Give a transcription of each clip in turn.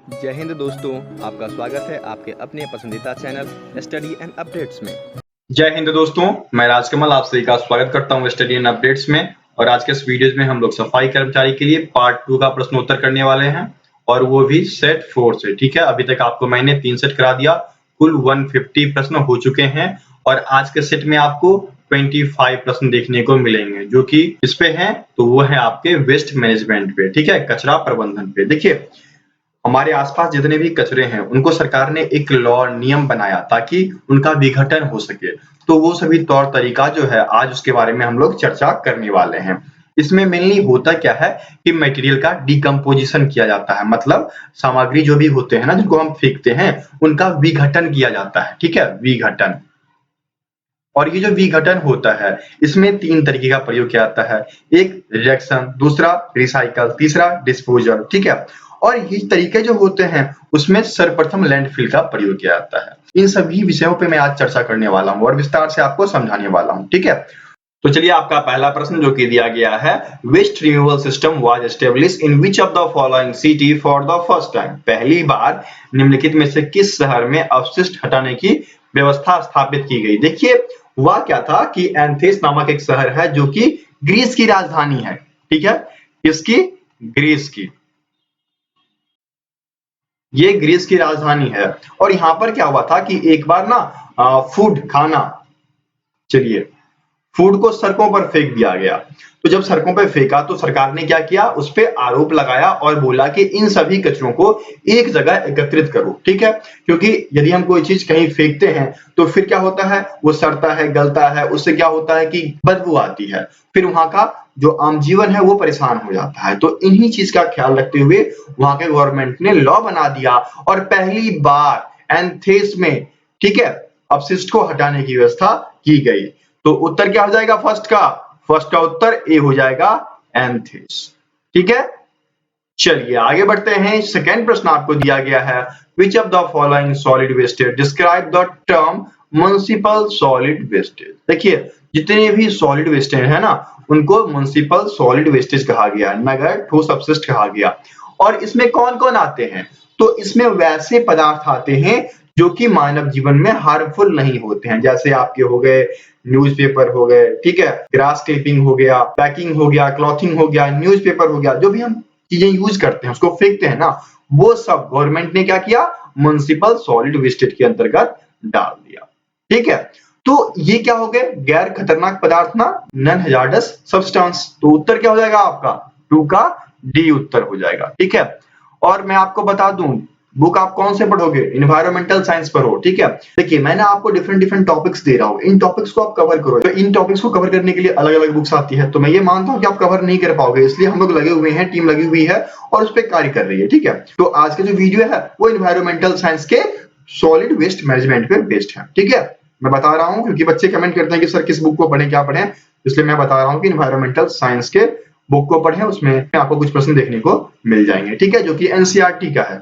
जय हिंद दोस्तों, आपका स्वागत है आपके अपने पसंदीदा चैनल स्टडी एंड अपडेट्स में। जय हिंद दोस्तों, मैं राजकमल आप सभी का स्वागत करता हूं स्टडी एंड अपडेट्स में। और आज के इस वीडियो में हम लोग सफाई कर्मचारी के लिए पार्ट 2 का प्रश्नोत्तर करने वाले हैं और वो भी सेट 4 से। ठीक है, अभी तक आपको मैंने 3 सेट करा दिया, कुल 150 प्रश्न हो चुके हैं और आज के सेट में आपको 25 प्रश्न देखने को मिलेंगे जो कि इस पे हैं, तो वो है आपके वेस्ट मैनेजमेंट पे। ठीक है, कचरा प्रबंधन पे। देखिए, हमारे आसपास जितने भी कचरे हैं उनको सरकार ने एक लॉ नियम बनाया ताकि उनका विघटन हो सके। तो वो सभी तौर तरीका जो है आज उसके बारे में हम लोग चर्चा करने वाले हैं। इसमें मेनली होता क्या है कि मटेरियल का डिकम्पोजिशन किया जाता है, मतलब सामग्री जो भी होते हैं ना जिनको हम फेंकते हैं उनका विघटन किया जाता है। ठीक है, विघटन। और ये जो विघटन होता है इसमें 3 तरीके का प्रयोग किया जाता है, एक रिडक्शन, दूसरा रिसाइकल, तीसरा डिस्पोजल। ठीक है, और ये तरीके जो होते हैं उसमें सर्वप्रथम लैंडफिल का प्रयोग किया जाता है। इन सभी विषयों पे मैं आज चर्चा करने वाला हूँ और विस्तार से आपको समझाने वाला हूँ। ठीक है, तो चलिए आपका पहला प्रश्न जो कि दिया गया है, waste removal system was established in which of the following city for the first time. पहली बार निम्नलिखित में से किस शहर में अपशिष्ट हटाने की व्यवस्था स्थापित की गई। देखिए, हुआ क्या था कि एथेंस नामक एक शहर है जो कि ग्रीस की राजधानी है। ठीक है, किसकी? ग्रीस की। ये ग्रीस की राजधानी है और यहाँ पर क्या हुआ था कि एक बार ना खाना, चलिए, फूड को सड़कों पर फेंक दिया गया। तो जब सड़कों पर फेंका तो सरकार ने क्या किया, उस पे आरोप लगाया और बोला कि इन सभी कचरों को एक जगह एकत्रित करो। ठीक है, क्योंकि यदि हम कोई चीज कहीं फेंकते हैं तो फिर क्या होता है, वो सड़ता है, गलता है, उससे क्या होता है कि बदबू आती है, फिर वहां का जो आम जीवन है वो परेशान हो जाता है। तो इन्हीं चीज का ख्याल रखते हुए वहां के गवर्नमेंट ने लॉ बना दिया और पहली बार एथेंस में, ठीक है, अपशिष्ट को हटाने की व्यवस्था की गई। तो उत्तर क्या हो जाएगा फर्स्ट का उत्तर ए हो जाएगा, एथेंस। ठीक है, चलिए आगे बढ़ते हैं। सेकंड प्रश्न आपको दिया गया है, which of the following solid wastage describe the term municipal solid wastage. देखिए, जितने भी सॉलिड वेस्टेज है ना उनको म्युनिसिपल सॉलिड वेस्टेज कहा गया, नगर ठोस अपशिष्ट कहा गया। और इसमें कौन कौन आते हैं, तो इसमें वैसे पदार्थ आते हैं जो कि मानव जीवन में हार्मफुल नहीं होते हैं, जैसे आपके हो गए न्यूज़पेपर हो गए, ठीक है, ग्रास क्लिपिंग हो गया, पैकिंग हो गया, क्लॉथिंग हो गया, न्यूज़पेपर हो गया, जो भी हम चीजें यूज करते हैं उसको फेंकते हैं ना, वो सब गवर्नमेंट ने क्या किया, म्युनिसिपल सॉलिड वेस्टेज के अंतर्गत डाल दिया। ठीक है, तो ये क्या हो गए, गैर खतरनाक पदार्थ ना, नॉन हैजार्डस सब्सटेंस। तो उत्तर क्या हो जाएगा आपका, 2 का डी उत्तर हो जाएगा। ठीक है, और मैं आपको बता दूं बुक आप कौन से पढ़ोगे, इन्वायरमेंटल साइंस पढ़ो। ठीक है, देखिए मैंने आपको डिफरेंट टॉपिक्स दे रहा हूँ, इन टॉपिक्स को आप कवर करो। तो इन टॉपिक्स को कवर करने के लिए अलग अलग बुक्स आती है, तो मैं ये मानता हूँ कि आप कवर नहीं कर पाओगे, इसलिए हम लोग लगे हुए हैं, टीम लगी हुई है और उस पर कार्य कर रही है। ठीक है, तो आज का जो वीडियो है वो इन्वायरमेंटल साइंस के सॉलिड वेस्ट मैनेजमेंट पे बेस्ड है। ठीक है, मैं बता रहा हूँ क्योंकि बच्चे कमेंट करते हैं कि सर किस बुक को पढ़ें, क्या पढ़ें, इसलिए मैं बता रहा हूँ कि इन्वायरमेंटल साइंस के बुक को पढ़ें, उसमें आपको कुछ प्रश्न देखने को मिल जाएंगे। ठीक है, जो कि एनसीईआरटी का है।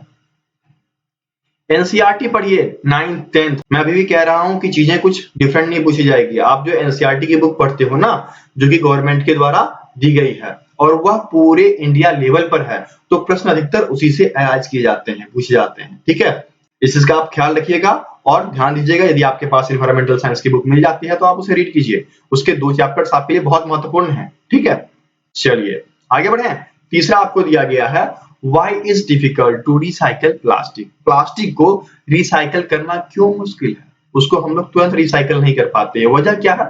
एनसीईआरटी पढ़िए 9th 10th। मैं अभी भी कह रहा हूं कि चीजें कुछ डिफरेंट नहीं पूछी जाएगी। आप जो एनसीईआरटी की बुक पढ़ते हो ना, जो कि गवर्नमेंट के द्वारा दी गई है और वह पूरे इंडिया लेवल पर है, तो प्रश्न अधिकतर उसी से अराइज किए जाते हैं, पूछे जाते हैं। ठीक है, इस चीज का आप ख्याल रखिएगा और ध्यान दीजिएगा। यदि आपके पास इन्वायरमेंटल साइंस की बुक मिल जाती है तो आप उसे रीड कीजिए, उसके 2 चैप्टर्स आपके लिए बहुत महत्वपूर्ण है। ठीक है, चलिए आगे बढ़े। तीसरा आपको दिया गया है, Why is difficult to recycle plastic? Plastic को रिसाइकल करना क्यों मुश्किल है, उसको हम लोग तुरंत रिसाइकल नहीं कर पाते हैं। वजह क्या है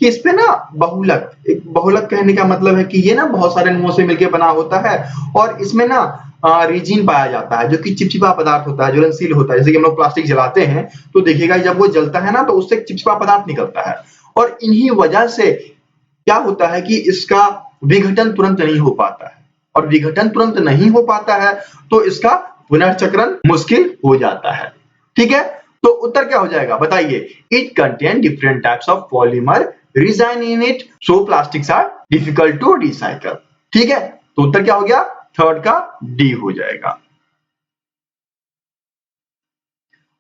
कि इस पे ना बहुलक, एक बहुलक कहने का मतलब है कि ये ना बहुत सारे अणुओं से मिलकर बना होता है और इसमें ना रेजिन पाया जाता है जो कि चिपचिपा पदार्थ होता है, ज्वलनशील होता है। जैसे कि हम लोग प्लास्टिक जलाते हैं तो देखिएगा जब वो जलता है ना तो उससे चिपचिपा पदार्थ निकलता है और इन्हीं वजह से क्या होता है कि इसका विघटन तुरंत नहीं हो पाता है, और विघटन तुरंत नहीं हो पाता है तो इसका पुनर्चक्रण मुश्किल हो जाता है। ठीक है, तो उत्तर क्या हो जाएगा बताइए, it contain different types of polymer resin in it so plastics are difficult to recycle. ठीक है, तो उत्तर क्या हो गया, थर्ड का डी हो जाएगा।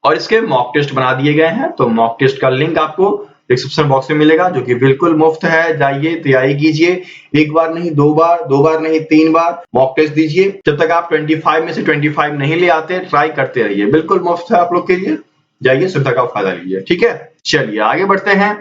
और इसके मॉक टेस्ट बना दिए गए हैं, तो मॉक टेस्ट का लिंक आपको डिस्क्रिप्शन बॉक्स में मिलेगा, जो कि बिल्कुल मुफ्त है। जाइए तैयारी कीजिए, एक बार नहीं दो बार नहीं 3 बार मॉक टेस्ट दीजिए। जब तक आप 25 में से 25 नहीं ले आते, ट्राई करते रहिए, बिल्कुल मुफ्त है आप लोग के लिए। जाइए सुविधा का फायदा लीजिए, ठीक है। चलिए आगे बढ़ते हैं।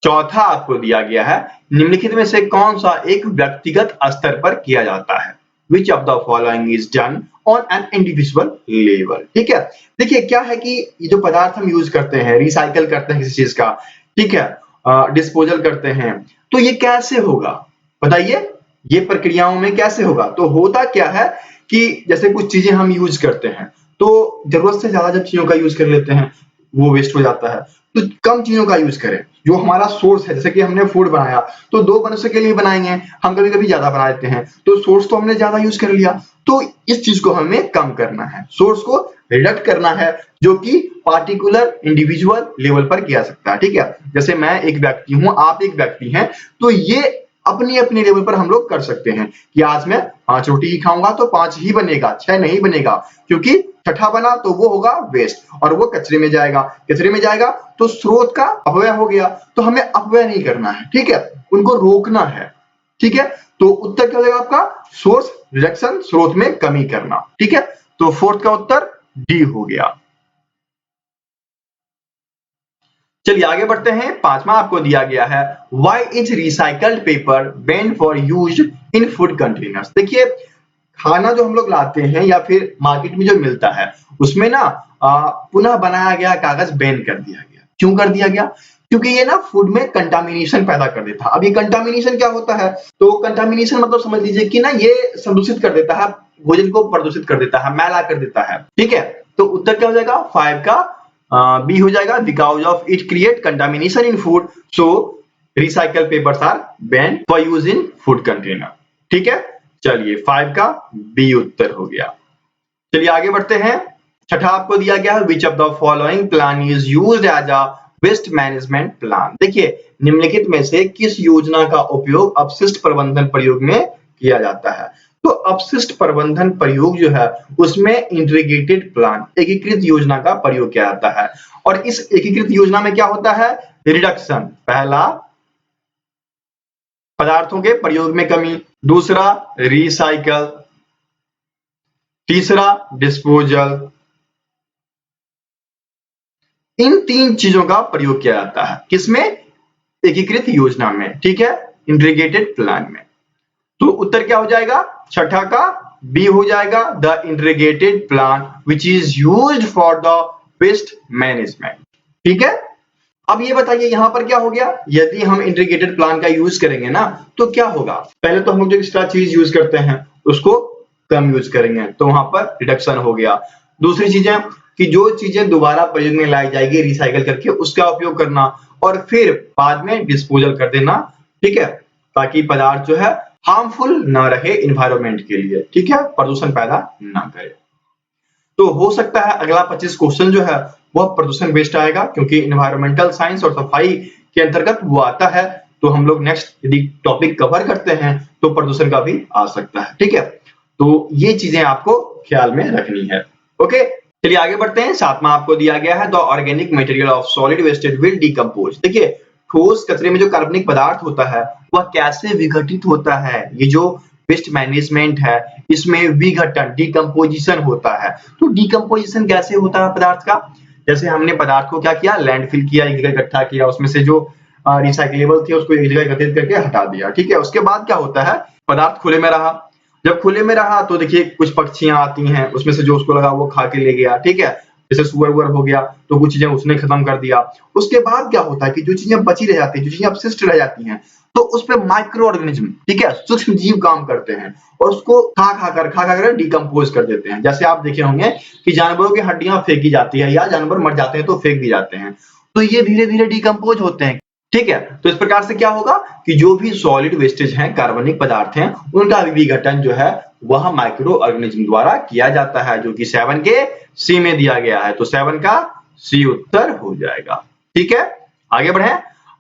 चौथा आपको दिया गया है, निम्नलिखित में से कौन सा एक व्यक्तिगत स्तर पर किया जाता है? Which of the following is done on an individual level? ठीक है, देखिए क्या है कि ये जो पदार्थ हम यूज करते हैं, रिसाइकल करते हैं किसी चीज का, ठीक है, डिस्पोजल करते हैं, तो ये कैसे होगा बताइए, ये प्रक्रियाओं में कैसे होगा? तो होता क्या है कि जैसे कुछ चीजें हम यूज करते हैं, तो जरूरत से ज्यादा जब चीजों का यूज कर लेते हैं वो वेस्ट हो जाता है। तो कम चीजों का यूज करें, जो हमारा सोर्स है, जैसे कि हमने फूड बनाया तो 2 मनुष्य के लिए बनाएंगे, हम कभी कभी ज्यादा बना देते हैं, तो सोर्स तो हमने ज्यादा यूज कर लिया, तो इस चीज को हमें कम करना है, सोर्स को रिडक्ट करना है, जो कि पार्टिकुलर इंडिविजुअल लेवल पर किया सकता है, ठीक है। जैसे मैं एक व्यक्ति हूं, आप एक व्यक्ति हैं, तो ये अपनी अपनी लेवल पर हम लोग कर सकते हैं कि आज मैं 5 रोटी ही खाऊंगा तो 5 ही बनेगा, 6 नहीं बनेगा, क्योंकि छठा बना तो वो होगा वेस्ट और वो कचरे में जाएगा, कचरे में जाएगा तो स्रोत का अपव्यय हो गया, तो हमें अपव्यय नहीं करना है, ठीक है, उनको रोकना है, ठीक है। तो उत्तर क्या हो जाएगा आपका? सोर्स रिडक्शन, स्रोत में कमी करना, ठीक है। तो फोर्थ का उत्तर डी हो गया। चलिए आगे बढ़ते हैं। पांचवा आपको दिया गया है, why is recycled paper Ben for use in food containers? देखिए खाना जो हम लोग लाते हैं या फिर मार्केट में जो मिलता है, उसमें ना पुनः बनाया गया कागज बैन कर दिया गया। क्यों कर दिया गया? क्योंकि ये ना फूड में कंटामिनेशन पैदा कर देता है। अब ये कंटामिनेशन क्या होता है? तो कंटामिनेशन मतलब समझ लीजिए कि ना ये संदूषित कर देता है, भोजन को प्रदूषित कर देता है, मैला कर देता है, ठीक है। तो उत्तर क्या हो जाएगा? 5 का बी हो जाएगा, because of it create contamination in food, so recycle papers are ban for use in food container, ठीक है। चलिए 5 का बी उत्तर हो गया। चलिए आगे बढ़ते हैं। छठा आपको दिया गया है, which of the following plan is used as a waste management plan? देखिए निम्नलिखित में से किस योजना का उपयोग अपशिष्ट प्रबंधन प्रयोग में किया जाता है? तो अपशिष्ट प्रबंधन प्रयोग जो है उसमें इंटीग्रेटेड प्लान, एकीकृत योजना का प्रयोग किया जाता है। और इस एकीकृत योजना में क्या होता है? रिडक्शन, पहला पदार्थों के प्रयोग में कमी, दूसरा रिसाइकल, तीसरा डिस्पोजल, इन 3 चीजों का प्रयोग किया जाता है। किसमें? एकीकृत योजना में, ठीक है, इंटीग्रेटेड प्लान में। तो उत्तर क्या हो जाएगा? छठा का बी हो जाएगा, the integrated plan which is used for the waste management, ठीक है। अब ये बताइए यहां पर क्या हो गया? यदि हम इंटीग्रेटेड प्लान का यूज करेंगे ना तो क्या होगा? पहले तो हम लोग जो एक्स्ट्रा चीज यूज करते हैं उसको कम यूज करेंगे, तो वहां पर रिडक्शन हो गया। दूसरी चीजें कि जो चीजें दोबारा प्रयोग में लाई जाएगी रिसाइकल करके, उसका उपयोग करना, और फिर बाद में डिस्पोजल कर देना, ठीक है, ताकि पदार्थ जो है हार्मफुल ना रहे इन्वायरमेंट के लिए, ठीक है, प्रदूषण पैदा ना करे। तो हो सकता है अगला 25 क्वेश्चन जो है वह प्रदूषण बेस्ड आएगा, क्योंकि इन्वायरमेंटल साइंस और सफाई के अंतर्गत वो आता है। तो हम लोग नेक्स्ट यदि टॉपिक कवर करते हैं तो प्रदूषण का भी आ सकता है, ठीक है। तो ये चीजें आपको ख्याल में रखनी है, ओके। चलिए आगे बढ़ते हैं। सातवां आपको दिया गया है, the organic material of solid wastage will decompose. देखिए ठोस कचरे में जो कार्बनिक पदार्थ होता है वह कैसे विघटित होता है? ये जो वेस्ट मैनेजमेंट है इसमें विघटन, डिकम्पोजिशन होता है। तो डिकम्पोजिशन कैसे होता है पदार्थ का? जैसे हमने पदार्थ को क्या किया? लैंडफिल किया, एक जगह इकट्ठा किया, उसमें से जो रिसाइक्लेबल थे उसको एक जगह एकत्रित करके हटा दिया, ठीक है। उसके बाद क्या होता है? पदार्थ खुले में रहा। जब खुले में रहा तो देखिए कुछ पक्षियां आती हैं, उसमें से जो उसको लगा वो खा के ले गया, ठीक है। जैसे सुअर वुअर हो गया तो कुछ चीजें उसने खत्म कर दिया। उसके बाद क्या होता है कि जो चीजें बची रह जाती है, जो चीजें अपशिष्ट रह जाती हैं, तो उस पे माइक्रो ऑर्गेनिज्म, ठीक है, सूक्ष्म जीव काम करते हैं और उसको खा कर डिकम्पोज कर देते हैं। जैसे आप देखे होंगे कि जानवरों की हड्डियां फेंकी जाती है या जानवर मर जाते हैं तो फेंक दी जाते हैं, तो ये धीरे धीरे डिकम्पोज होते हैं, ठीक है। तो इस प्रकार से क्या होगा कि जो भी सॉलिड वेस्टेज हैं, कार्बनिक पदार्थ हैं, उनका विघटन जो है वह माइक्रो ऑर्गेनिज्म द्वारा किया जाता है, जो कि 7 के सी में दिया गया है। तो 7 का सी उत्तर हो जाएगा, ठीक है। आगे बढ़े।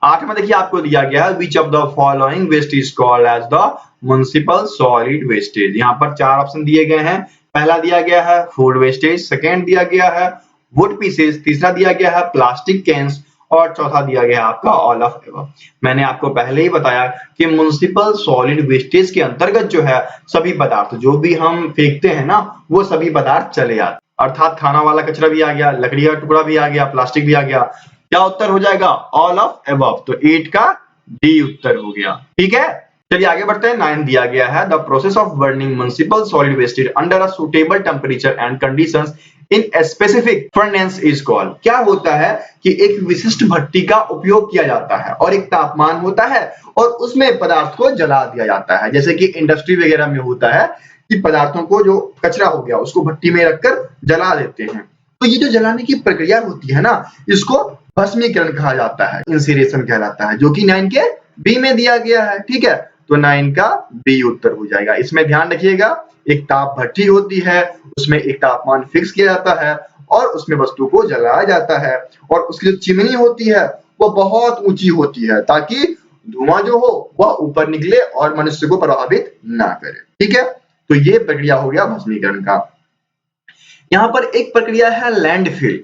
8 में देखिए आपको दिया गया है, which of the following waste is called as the municipal solid wastage. यहाँ पर 4 ऑप्शन दिए गए हैं। पहला दिया गया है फूड वेस्टेज, सेकेंड दिया गया है वुड पीसेस, तीसरा दिया गया है प्लास्टिक कैंस, और चौथा दिया गया है आपका ऑल ऑफ एबव। मैंने आपको पहले ही बताया कि म्युनिसिपल सॉलिड वेस्टेज के अंतर्गत जो है सभी पदार्थ जो भी हम फेंकते हैं ना वो सभी पदार्थ चले आते, अर्थात खाना वाला कचरा भी आ गया, लकड़ी का टुकड़ा भी आ गया, प्लास्टिक भी आ गया। क्या उत्तर हो जाएगा? All of above. तो 8 का डी उत्तर हो गया। ठीक है, चलिए आगे बढ़ते हैं। 9 दिया गया है the process of burning municipal solid wastage under a suitable temperature and conditions in specific furnace is called. क्या होता है कि एक विशिष्ट भट्टी का उपयोग किया जाता है और एक तापमान होता है और उसमें पदार्थ को जला दिया जाता है, जैसे कि इंडस्ट्री वगैरह में होता है कि पदार्थों को जो कचरा हो गया उसको भट्टी में रखकर जला देते हैं। तो ये जो जलाने की प्रक्रिया होती है ना इसको भस्मीकरण कहा जाता है, इंसिनेशन कहलाता है, जो कि 9 के बी में दिया गया है। ठीक है, तो 9 का बी उत्तर हो जाएगा। इसमें ध्यान रखिएगा एक ताप भट्टी होती है, उसमें एक तापमान फिक्स किया जाता है और उसमें वस्तु को जलाया जाता है और उसकी जो चिमनी होती है वो बहुत ऊंची होती है ताकि धुआं जो हो वह ऊपर निकले और मनुष्य को प्रभावित ना करे। ठीक है, तो ये प्रक्रिया हो गया भस्मीकरण का। यहाँ पर एक प्रक्रिया है लैंडफिल।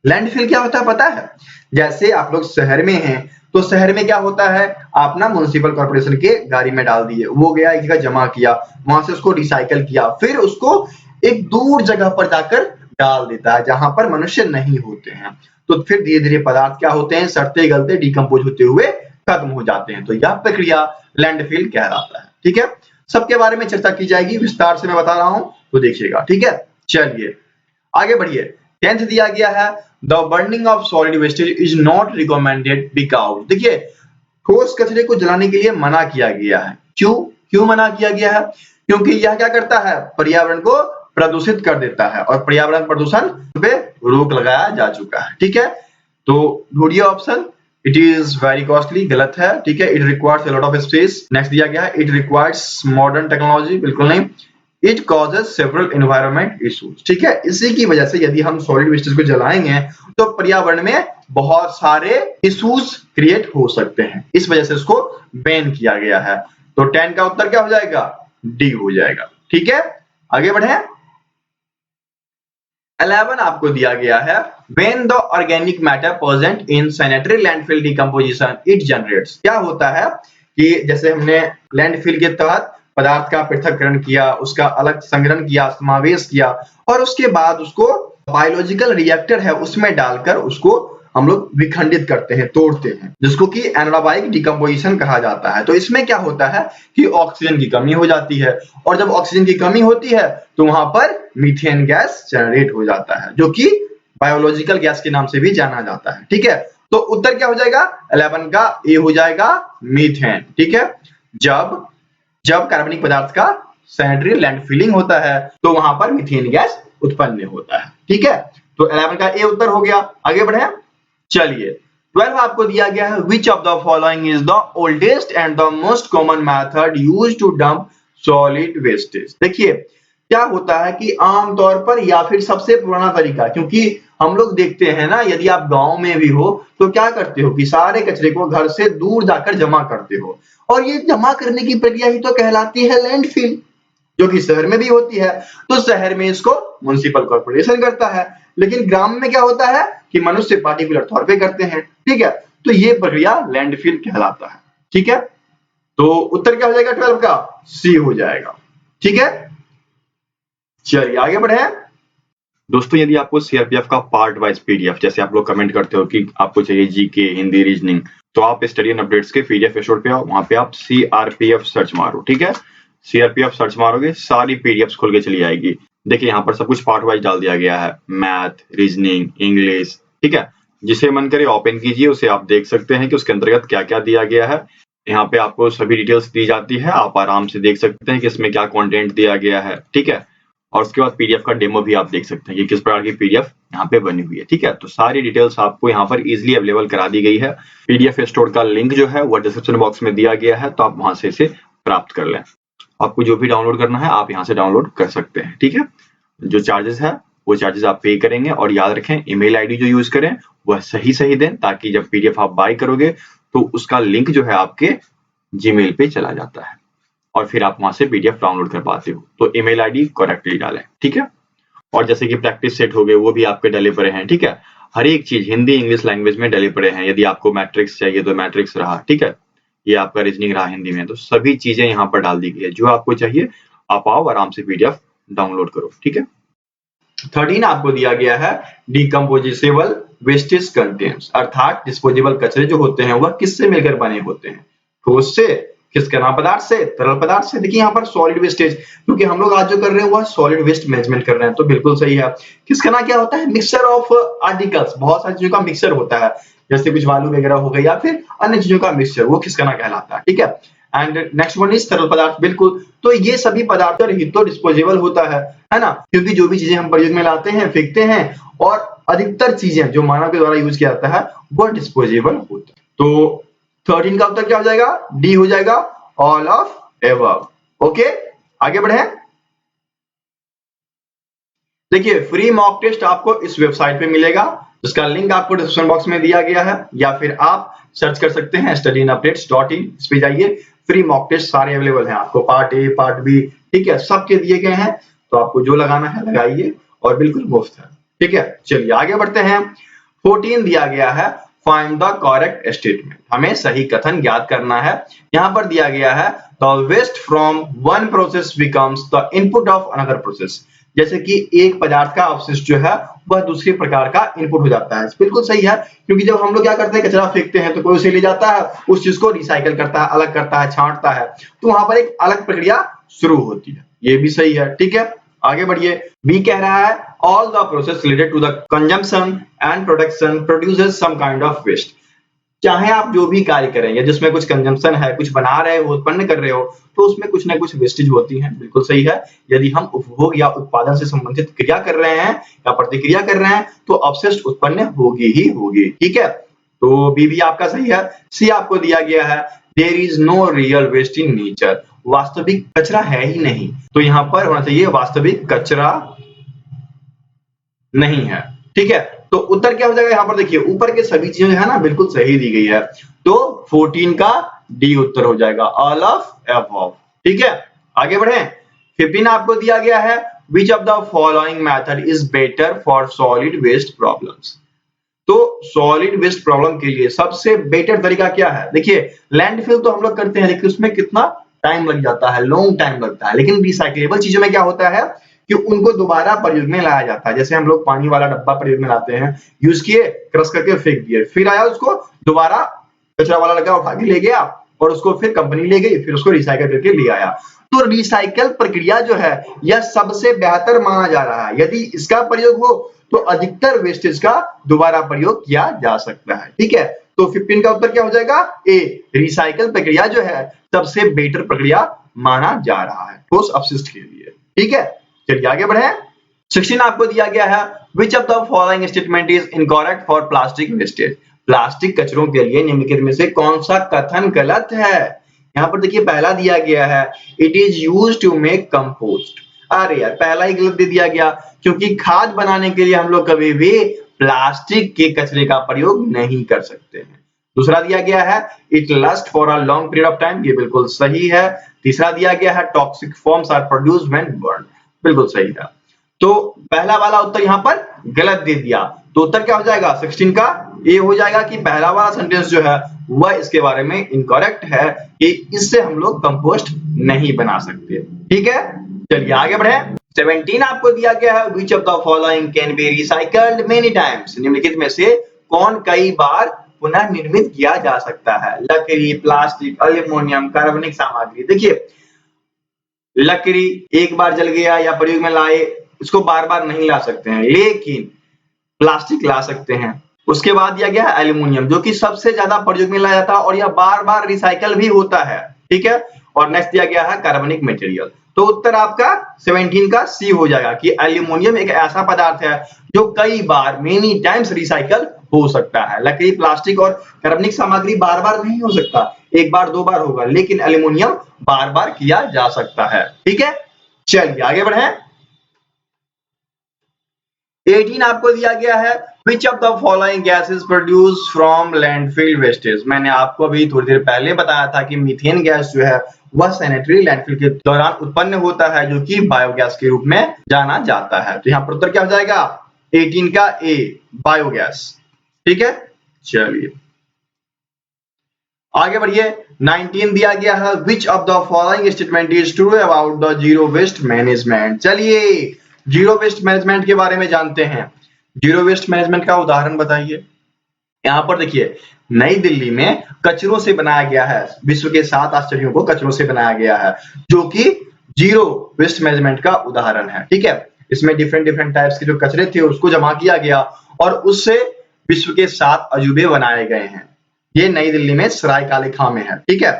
लैंडफिल क्या होता है पता है? जैसे आप लोग शहर में हैं तो शहर में क्या होता है, आप ना म्युनिसिपल कॉर्पोरेशन के गाड़ी में डाल दिए, वो गया एक जगह जमा किया, वहां से उसको रिसाइकल किया, फिर उसको एक दूर जगह पर जाकर डाल देता है जहां पर मनुष्य नहीं होते हैं। तो फिर धीरे धीरे पदार्थ क्या होते हैं, सड़ते गलते डिकम्पोज होते हुए खत्म हो जाते हैं। तो यह प्रक्रिया लैंडफिल कहलाता है। ठीक है, सबके बारे में चर्चा की जाएगी, विस्तार से मैं बता रहा हूं तो देखिएगा। ठीक है, चलिए आगे बढ़िए। 10th दिया गया है the burning of solid wastage is not recommended because. देखिए ठोस कचरे को जलाने के लिए मना किया गया है। क्यों मना किया गया है? क्योंकि यह क्या करता है, पर्यावरण को प्रदूषित कर देता है और पर्यावरण प्रदूषण पे रोक लगाया जा चुका है। ठीक है, तो ढूंढिए option. It is very costly, गलत है। ठीक है, it requires a lot of space. Next दिया गया है इट रिक्वायर्स मॉडर्न टेक्नोलॉजी, बिल्कुल नहीं। It causes several environment issues. ठीक है, इसी की वजह से यदि हम सॉलिड वेस्टेज को जलाएंगे तो पर्यावरण में बहुत सारे इश्यूज क्रिएट हो सकते हैं, इस वजह से इसको बैन किया गया है। तो 10 का उत्तर क्या हो जाएगा? डी हो जाएगा। ठीक है, आगे बढ़े। 11 आपको दिया गया है when the organic matter present in sanitary landfill decomposition it generates। क्या होता है कि जैसे हमने लैंडफिल के तहत पदार्थ का पृथक्करण किया, उसका अलग संग्रहण किया, समावेश किया और उसके बाद उसको बायोलॉजिकल रिएक्टर है उसमें डालकर उसको हम लोग विखंडित करते हैं, तोड़ते हैं, जिसको कि एनारोबिक डिकम्पोजिशन कहा जाता है। तो इसमें क्या होता है कि ऑक्सीजन की कमी हो जाती है और जब ऑक्सीजन की कमी होती है तो वहां पर मीथेन गैस जनरेट हो जाता है, जो कि बायोलॉजिकल गैस के नाम से भी जाना जाता है। ठीक है, तो उत्तर क्या हो जाएगा? 11 का ए हो जाएगा, मीथेन। ठीक है, जब कार्बनिक पदार्थ का सैनिटरी लैंडफिलिंग होता है तो वहां पर मीथेन गैस उत्पन्न होता है। ठीक है, तो 11 का ए उत्तर हो गया। आगे बढ़े। चलिए 12 आपको दिया गया है which of the following is the oldest and the most common method used to dump solid wastage। देखिए क्या होता है कि आमतौर पर या फिर सबसे पुराना तरीका, क्योंकि हम लोग देखते हैं ना यदि आप गांव में भी हो तो क्या करते हो कि सारे कचरे को घर से दूर जाकर जमा करते हो और ये जमा करने की प्रक्रिया ही तो कहलाती है लैंडफिल, जो कि शहर में भी होती है। तो शहर में इसको म्युनिसिपल कॉर्पोरेशन करता है, लेकिन ग्राम में क्या होता है कि मनुष्य पार्टिकुलर तौर पे करते हैं। ठीक है, तो ये प्रक्रिया लैंडफिल कहलाता है। ठीक है, तो उत्तर क्या हो जाएगा 12 का? सी हो जाएगा। ठीक है, चलिए आगे बढ़े। दोस्तों यदि आपको सीआरपीएफ का पार्ट वाइज पीडीएफ, जैसे आप लोग कमेंट करते हो कि आपको चाहिए जीके, हिंदी, रीजनिंग, तो आप स्टडी एंड अपडेट्स के पीडीएफ एपिसोड पे आओ, वहां पे आप सीआरपीएफ सर्च मारो। ठीक है, सीआरपीएफ सर्च मारोगे सारी पीडीएफ खोल के चली आएगी। देखिए यहाँ पर सब कुछ पार्ट वाइज डाल दिया गया है, मैथ, रीजनिंग, इंग्लिश। ठीक है, जिसे मन करे ओपन कीजिए, उसे आप देख सकते हैं कि उसके अंतर्गत क्या क्या दिया गया है। यहाँ पे आपको सभी डिटेल्स दी जाती है, आप आराम से देख सकते हैं कि इसमें क्या कंटेंट दिया गया है। ठीक है, और उसके बाद पीडीएफ का डेमो भी आप देख सकते हैं कि किस प्रकार की पीडीएफ यहाँ पे बनी हुई है। ठीक है, तो सारी डिटेल्स आपको यहाँ पर इजीली अवेलेबल करा दी गई है। पीडीएफ स्टोर का लिंक जो है वो डिस्क्रिप्शन बॉक्स में दिया गया है, तो आप वहां से इसे प्राप्त कर लें। आपको जो भी डाउनलोड करना है आप यहाँ से डाउनलोड कर सकते हैं। ठीक है, जो चार्जेस है वो चार्जेस आप पे करेंगे और याद रखें ईमेल आईडी जो यूज करें वह सही दें, ताकि जब पीडीएफ आप बाय करोगे तो उसका लिंक जो है आपके जीमेल पे चला जाता है और फिर आप वहां से पीडीएफ डाउनलोड कर पाते हो। तो ईमेल आईडी करेक्टली डालें। ठीक है, और जैसे कि प्रैक्टिस सेट हो गए वो भी आपके डले पड़े हैं। ठीक है, हर एक चीज हिंदी इंग्लिश लैंग्वेज में डले पड़े हैं। यदि आपको मैट्रिक्स चाहिए तो मैट्रिक्स रहा, ठीक है, ये आपका रीजनिंग रहा हिंदी में, तो सभी चीजें यहाँ पर डाल दी गई है। जो आपको चाहिए आप आओ आराम से पीडीएफ डाउनलोड करो, ठीक है। 13 आपको दिया गया है डिकम्पोजिबल वेस्टेज कंटेंट्स, अर्थात डिस्पोजेबल कचरे जो होते हैं वह किससे मिलकर बने होते हैं? ठोस से, खिसकना पदार्थ से, तरल पदार्थ से। देखिए यहाँ पर सॉलिड वेस्टेज, क्योंकि हम लोग आज जो कर रहे हैं वह सॉलिड वेस्ट मैनेजमेंट कर रहे हैं, तो बिल्कुल सही है। खिसकना क्या होता है? मिक्सचर ऑफ आर्टिकल्स, बहुत सारी चीजों का मिक्सचर होता है, जैसे कुछ बालू वगैरह हो गई या फिर अन्य चीजों का मिक्सचर, वो खिसकना कहलाता है, ठीक है। एंड नेक्स्ट वन इज तरल पदार्थ, बिल्कुल। तो ये सभी पदार्थ ही तो डिस्पोजेबल होता है ना, क्योंकि जो भी चीजें हम प्रयोग में लाते हैं, फेंकते हैं, और अधिकतर चीजें जो मानव के द्वारा यूज किया जाता है वो डिस्पोजेबल होता है। तो 13 का उत्तर क्या हो जाएगा? डी हो जाएगा, ऑल ऑफ एबव। ओके, आगे बढ़े। देखिए फ्री मॉक टेस्ट आपको इस वेबसाइट पे मिलेगा, जिसका लिंक आपको डिस्क्रिप्शन बॉक्स में दिया गया है, या फिर आप सर्च कर सकते हैं studyinupdates.in, इस पे जाइए। फ्री मॉक टेस्ट सारे अवेलेबल हैं आपको, पार्ट ए पार्ट बी, ठीक है, सबके दिए गए हैं, तो आपको जो लगाना है लगाइए, और बिल्कुल मुफ्त है, ठीक है। चलिए आगे बढ़ते हैं। 14 दिया गया है फाइंड द करेक्ट स्टेटमेंट, हमें सही कथन ज्ञात करना है। यहाँ पर दिया गया है the waste from one process becomes the input of another process, जैसे कि एक पदार्थ का अवशिष्ट जो है वह दूसरे प्रकार का इनपुट हो जाता है। बिल्कुल सही है, क्योंकि जब हम लोग क्या करते हैं, कचरा फेंकते हैं, तो कोई उसे ले जाता है, उस चीज को रिसाइकल करता है, अलग करता है, छांटता है, तो वहां पर एक अलग प्रक्रिया शुरू होती है। ये भी सही है, ठीक है। आगे बढ़िए। बी कह रहा है all the process related to the consumption and production produces some kind of waste, चाहे आप जो भी कार्य करेंगे जिसमें कुछ कंजम्पशन है, कुछ बना रहे हो, उत्पन्न कर रहे हो, तो उसमें कुछ ना कुछ वेस्टेज होती है। बिल्कुल सही है, यदि हम उपभोग या उत्पादन से संबंधित क्रिया कर रहे हैं या प्रतिक्रिया कर रहे हैं तो अपशिष्ट उत्पन्न होगी ही होगी, ठीक है। तो बी भी आपका सही है। सी आपको दिया गया है there is no real waste in nature, वास्तविक कचरा है ही नहीं, तो यहाँ पर होना चाहिए वास्तविक कचरा नहीं है, ठीक है। तो उत्तर क्या हो जाएगा? यहाँ पर देखिए ऊपर के सभी चीजें जो है ना बिल्कुल सही दी गई है, तो 14 का डी उत्तर हो जाएगा, ऑल ऑफ एबव, ठीक है। आगे बढ़े। 15 आपको दिया गया है which of the following method is better for solid waste problems, तो सॉलिड वेस्ट प्रॉब्लम के लिए सबसे बेटर तरीका क्या है? देखिए लैंडफिल तो हम लोग करते हैं, लेकिन उसमें कितना टाइम लग जाता है, लॉन्ग टाइम लगता है, लेकिन रिसाइक्लेबल चीजों में क्या होता है कि उनको दोबारा प्रयोग में लाया जाता है। जैसे हम लोग पानी वाला डब्बा प्रयोग में लाते हैं, यूज किए, क्रश करके फेंक दिए, फिर आया उसको दोबारा कचरा वाला लगा उठा के ले गया, और उसको फिर कंपनी ले गई, फिर उसको रिसाइकल करके ले आया। तो रिसाइकल प्रक्रिया जो है यह सबसे बेहतर माना जा रहा है। यदि इसका प्रयोग हो तो अधिकतर वेस्टेज का दोबारा प्रयोग किया जा सकता है, ठीक है। तो 15 का उत्तर क्या हो जाएगा? ए, रिसाइकल प्रक्रिया जो है सबसे बेटर प्रक्रिया माना जा रहा है ठोस अपशिष्ट के लिए, ठीक है। चलिए आगे बढ़े। 16 आपको दिया गया है which of the following statement is incorrect for plastic wastage, plastic कचरों के लिए निम्नलिखित में से कौन सा कथन गलत है? यहाँ पर देखिए पहला दिया गया है it is used to make compost, अरे यार पहला ही गलत दे दिया गया, क्योंकि खाद बनाने के लिए हम लोग कभी भी प्लास्टिक के कचरे का प्रयोग नहीं कर सकते हैं। दूसरा दिया गया है it last for a long period of time, ये बिल्कुल सही है। तीसरा दिया गया है toxic forms are produced when burn, बिल्कुल सही है। तो पहला वाला उत्तर यहाँ पर गलत दे दिया, तो उत्तर क्या हो जाएगा? 16 का ये हो जाएगा कि पहला वाला सेंटेंस जो है वह इसके बारे में इनकरेक्ट है, कि इससे हम लोग कंपोस्ट नहीं बना सकते, ठीक है। चलिए आगे बढ़े। 17 आपको दिया गया है which of the following can be recycled many times, निम्नलिखित में से कौन कई बार पुनः निर्मित किया जा सकता है? लकड़ी, प्लास्टिक, एल्यूमिनियम, कार्बनिक सामग्री। देखिए लकड़ी एक बार जल गया या प्रयोग में लाए, इसको बार बार नहीं ला सकते हैं, लेकिन प्लास्टिक ला सकते हैं। उसके बाद दिया गया है एल्यूमिनियम, जो कि सबसे ज्यादा प्रयोग में लाया जाता है और यह बार बार रिसाइकल भी होता है, ठीक है। और नेक्स्ट दिया गया है कार्बनिक मटेरियल, तो उत्तर आपका 17 का सी हो जाएगा कि एल्यूमिनियम एक ऐसा पदार्थ है जो कई बार मेनी टाइम्स रिसाइकल हो सकता है। लकड़ी, प्लास्टिक और कार्बनिक सामग्री बार बार नहीं हो सकता, एक बार दो बार होगा, लेकिन एल्यूमिनियम बार बार किया जा सकता है, ठीक है। चलिए आगे बढ़े। 18 आपको दिया गया है which of the following gases produce from landfill wastage, मैंने आपको अभी थोड़ी देर पहले बताया था कि मीथेन गैस जो है वह सैनिटरी लैंडफिल के दौरान उत्पन्न होता है, जो कि बायोगैस के रूप में जाना जाता है। तो यहाँ पर उत्तर क्या हो जाएगा? 18 का ए बायोगैस, ठीक है। चलिए आगे बढ़िए। 19 दिया गया है which of the following statement is true about the zero waste management. चलिए जीरो वेस्ट मैनेजमेंट के बारे में जानते हैं। जीरो वेस्ट मैनेजमेंट का उदाहरण बताइए। यहाँ पर देखिए नई दिल्ली में कचरों से बनाया गया है, विश्व के 7 आश्चर्यों को कचरों से बनाया गया है, जो कि जीरो वेस्ट मैनेजमेंट का उदाहरण है, ठीक है। इसमें डिफरेंट टाइप्स के जो कचरे थे उसको जमा किया गया और उससे विश्व के 7 अजूबे बनाए गए हैं। ये नई दिल्ली में सराय काले खां में है, ठीक है।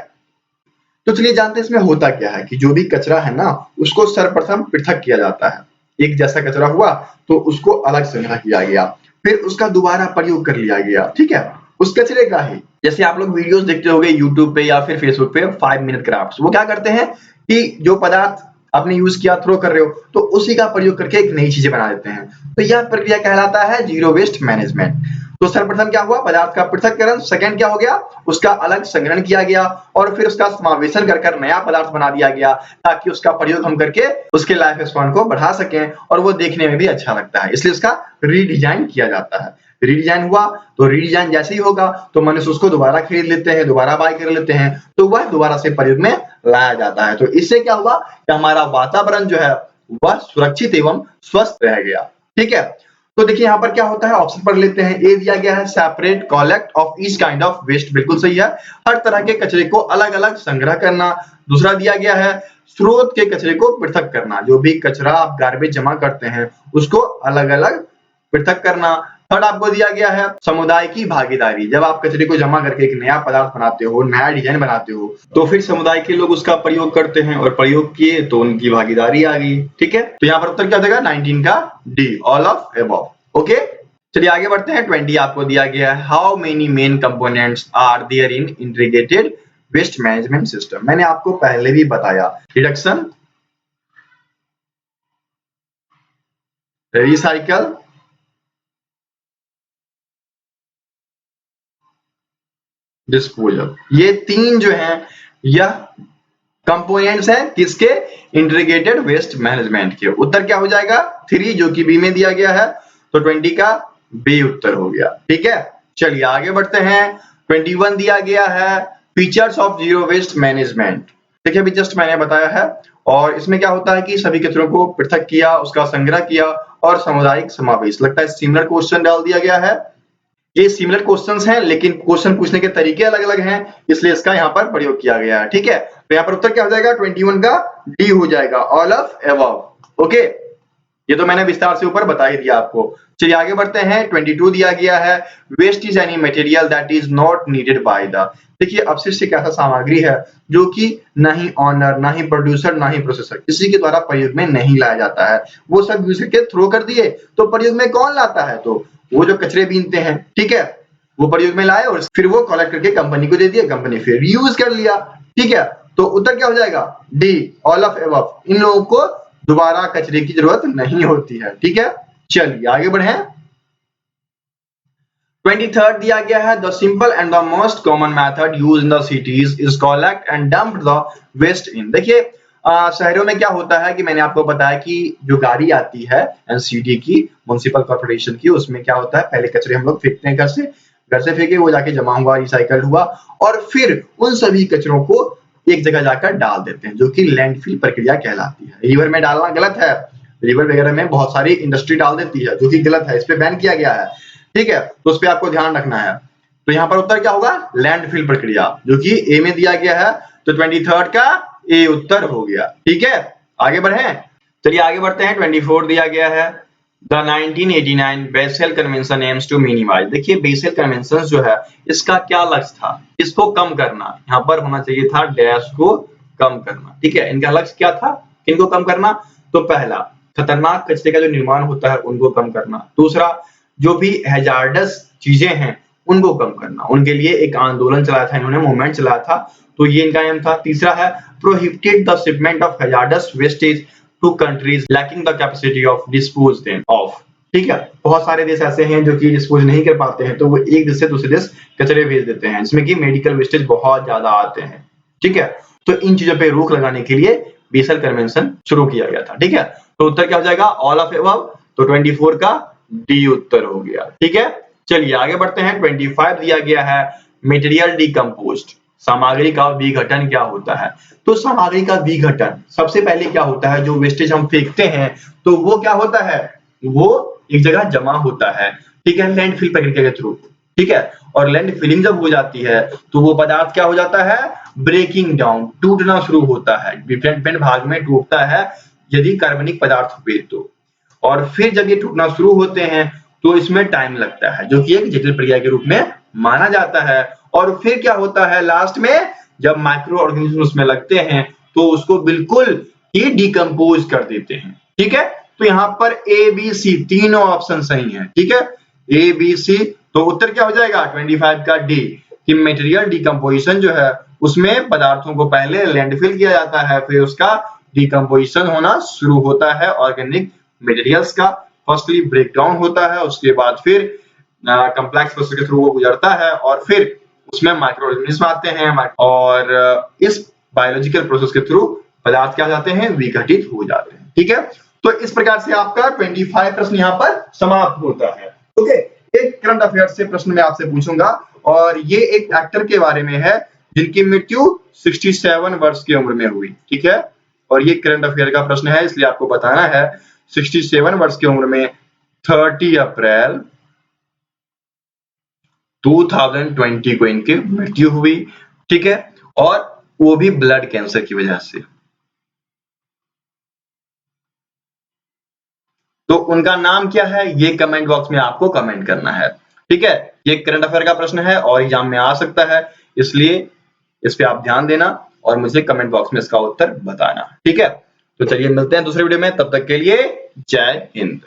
तो चलिए जानते हैं इसमें होता क्या है कि जो भी कचरा है ना उसको सर्वप्रथम पृथक किया जाता है। एक जैसा कचरा हुआ तो उसको अलग संग्रह किया गया, फिर उसका दोबारा प्रयोग कर लिया गया, ठीक है। उस कचरे का ही जैसे आप लोग वीडियोस देखते होंगे यूट्यूब पे या फिर फेसबुक पे 5 मिनट क्राफ्ट्स, वो क्या करते हैं कि जो पदार्थ आपने यूज किया थ्रो कर रहे हो तो उसी का प्रयोग करके एक नई चीजें बना देते हैं। तो यह प्रक्रिया कहलाता है जीरो वेस्ट मैनेजमेंट। तो सर्वप्रथम क्या हुआ, पदार्थ का पृथक्करण, सेकंड क्या हो गया, उसका अलग संग्रहण किया गया और फिर उसका समावेशन कर नया पदार्थ बना दिया गया ताकि उसका प्रयोग हम करके उसके लाइफ स्पैन को बढ़ा सकें और वो देखने में भी अच्छा लगता है, इसलिए उसका रीडिजाइन किया जाता है। रीडिजाइन हुआ तो रीडिजाइन जैसे ही होगा तो मनुष्य उसको दोबारा खरीद लेते हैं, दोबारा बाय कर लेते हैं, तो वह दोबारा से प्रयोग में लाया जाता है। तो इससे क्या हुआ कि हमारा वातावरण जो है वह सुरक्षित एवं स्वस्थ रह गया, ठीक है। तो देखिए यहाँ पर क्या होता है, ऑप्शन पढ़ लेते हैं। ए दिया गया है separate collect of each kind of waste, बिल्कुल सही है, हर तरह के कचरे को अलग अलग संग्रह करना। दूसरा दिया गया है स्रोत के कचरे को पृथक करना, जो भी कचरा आप गार्बेज जमा करते हैं उसको अलग अलग पृथक करना। थर्ड आपको दिया गया है समुदाय की भागीदारी, जब आप कचरे को जमा करके एक नया पदार्थ बनाते हो, नया डिजाइन बनाते हो, तो फिर समुदाय के लोग उसका प्रयोग करते हैं और प्रयोग किए तो उनकी भागीदारी आ गई, ठीक है। तो यहाँ पर उत्तर क्या हो जाएगा 19 का D, all of above, okay. चलिए आगे बढ़ते हैं। 20 आपको दिया गया है how many main components are there in integrated waste management system. मैंने आपको पहले भी बताया, रिडक्शन, रिसाइकल, डिस्पोजल, ये 3 जो हैं यह कंपोनेंट्स हैं किसके, इंटीग्रेटेड वेस्ट मैनेजमेंट के। उत्तर क्या हो जाएगा 3, जो कि बी में दिया गया है, तो 20 का बी उत्तर हो गया, ठीक है। चलिए आगे बढ़ते हैं। 21 दिया गया है features of zero waste management. देखिए अभी जस्ट मैंने बताया है और इसमें क्या होता है कि सभी कचरों को पृथक किया, उसका संग्रह किया और सामुदायिक समावेश। लगता है सिमिलर क्वेश्चन डाल दिया गया है। ये सिमिलर क्वेश्चंस हैं लेकिन क्वेश्चन पूछने के तरीके अलग-अलग हैं, इसलिए इसका यहाँ पर प्रयोग किया गया है, ठीक है। तो यहाँ पर उत्तर क्या हो जाएगा 21 का डी हो जाएगा, ऑल ऑफ अबव, ओके। ये तो मैंने विस्तार से ऊपर बता ही दिया आपको। चलिए आगे बढ़ते हैं। 22 दिया गया है waste is any material that is not needed by the. देखिए अपशिष्ट एक ऐसा सामग्री है जो कि ना ही ऑनर, ना ही प्रोड्यूसर, ना ही प्रोसेसर किसी के द्वारा प्रयोग में नहीं लाया जाता है। वो सब यूज करके थ्रो कर दिए तो प्रयोग में कौन लाता है, तो वो जो कचरे बीनते हैं, ठीक है, वो प्रयोग में लाए और फिर वो कलेक्ट करके कंपनी को दे दिया, कंपनी फिर यूज कर लिया, ठीक है। तो उत्तर क्या हो जाएगा डी, ऑल ऑफ अबव। इन लोगों को दोबारा कचरे की जरूरत नहीं होती है, ठीक है। चलिए आगे बढ़े। 23rd दिया गया है the simple and the most common method used in the cities is collect and dump the waste in. देखिए शहरों में क्या होता है कि मैंने आपको बताया कि जो गाड़ी आती है एनसीडी की, म्युनिसिपल कॉर्पोरेशन की, उसमें क्या होता है पहले कचरे हम लोग फेंकते हैं घर से फेंके, वो जाके जमा हुआ, रिसाइकल हुआ और फिर उन सभी कचरों को एक जगह जाकर डाल देते हैं, जो कि लैंडफिल प्रक्रिया कहलाती है। रिवर में डालना गलत है, रिवर वगैरह में बहुत सारी इंडस्ट्री डाल देती है जो कि गलत है, इस पे बैन किया गया है, ठीक है। तो उस पे आपको ध्यान रखना है। तो यहाँ पर उत्तर क्या होगा लैंडफिल प्रक्रिया, जो कि ए में दिया गया है, तो 23rd का ए उत्तर हो गया, ठीक है। आगे बढ़े। चलिए आगे बढ़ते हैं। 24 दिया गया है The 1989 Basel Convention aims to minimize. देखिए बेसेल कन्वेंशन जो है इसका क्या लक्ष्य था, इसको कम करना। यहाँ पर होना चाहिए था डैश को कम करना, ठीक है। इनका लक्ष्य क्या था, किनको कम करना, तो पहला खतरनाक कचरे का जो निर्माण होता है उनको कम करना, दूसरा जो भी हैजार्डस चीजें हैं उनको कम करना, उनके लिए एक आंदोलन चलाया था इन्होंने, मूवमेंट चलाया था, तो ये इनका एम था। तीसरा है prohibited the shipment of hazardous wastage to countries lacking the capacity of dispose them off, ठीक है। बहुत सारे देश ऐसे हैं जो कि डिस्पोज नहीं कर पाते हैं, तो वो एक देश से दूसरे देश कचरे भेज देते हैं, जिसमें कि मेडिकल वेस्टेज बहुत ज्यादा आते हैं, ठीक है। तो इन चीजों पे रोक लगाने के लिए बेसेल कन्वेंशन शुरू किया गया था, ठीक है। तो उत्तर क्या हो जाएगा ऑल ऑफ अबव, तो 24 का डी उत्तर हो गया। ठीक है, चलिए आगे बढ़ते हैं। 25 दिया गया है मटेरियल डिकम्पोज्ड, सामग्री का विघटन क्या होता है। तो सामग्री का विघटन सबसे पहले क्या होता है, जो वेस्टेज हम फेंकते हैं तो वो क्या होता है, वो एक जगह जमा होता है। ठीक है, लैंडफिल प्रक्रिया के थ्रू। ठीक है, और लैंड फिलिंग जब हो जाती है तो वो पदार्थ क्या हो जाता है, ब्रेकिंग डाउन, टूटना शुरू होता है, डिफरेंट भाग में टूटता है यदि कार्बनिक पदार्थ हुए तो। और फिर जब ये टूटना शुरू होते हैं तो इसमें टाइम लगता है, जो कि एक जटिल प्रक्रिया के रूप में माना जाता है। और फिर क्या होता है, लास्ट में जब माइक्रो ऑर्गेनिज्म उसमें लगते हैं तो उसको बिल्कुल ही डिकम्पोज कर देते हैं। ठीक है, तो यहाँ पर ए बी सी तीनों ऑप्शन सही है। ठीक है, ए बी सी, तो उत्तर क्या हो जाएगा 25 का डी, कि मटेरियल डिकम्पोजिशन जो है उसमें पदार्थों को पहले लैंडफिल किया जाता है, फिर उसका डिकम्पोजिशन होना शुरू होता है ऑर्गेनिक मटेरियल्स का। फर्स्टली ब्रेकडाउन होता है, उसके बाद फिर कॉम्प्लेक्स प्रोसेस के थ्रू वो गुजरता है और फिर उसमें माइक्रो ऑर्गेनिज्म आते हैं और इस बायोलॉजिकल प्रोसेस के थ्रू पदार्थ क्या जाते हैं, विघटित हो जाते हैं। ठीक है, तो इस प्रकार से आपका 25 प्रश्न यहाँ पर समाप्त होता है। ओके, एक करंट अफेयर से प्रश्न मैं आपसे पूछूंगा और ये एक एक्टर के बारे में है जिनकी मृत्यु 67 वर्ष की उम्र में हुई। ठीक है, और ये करंट अफेयर का प्रश्न है इसलिए आपको बताना है। 67 वर्ष की उम्र में 30 अप्रैल 2020 को इनकी मृत्यु हुई। ठीक है, और वो भी ब्लड कैंसर की वजह से। तो उनका नाम क्या है, ये कमेंट बॉक्स में आपको कमेंट करना है। ठीक है, ये करंट अफेयर का प्रश्न है और एग्जाम में आ सकता है, इसलिए इस पे आप ध्यान देना और मुझे कमेंट बॉक्स में इसका उत्तर बताना। ठीक है, तो चलिए मिलते हैं दूसरे वीडियो में, तब तक के लिए जय हिंद।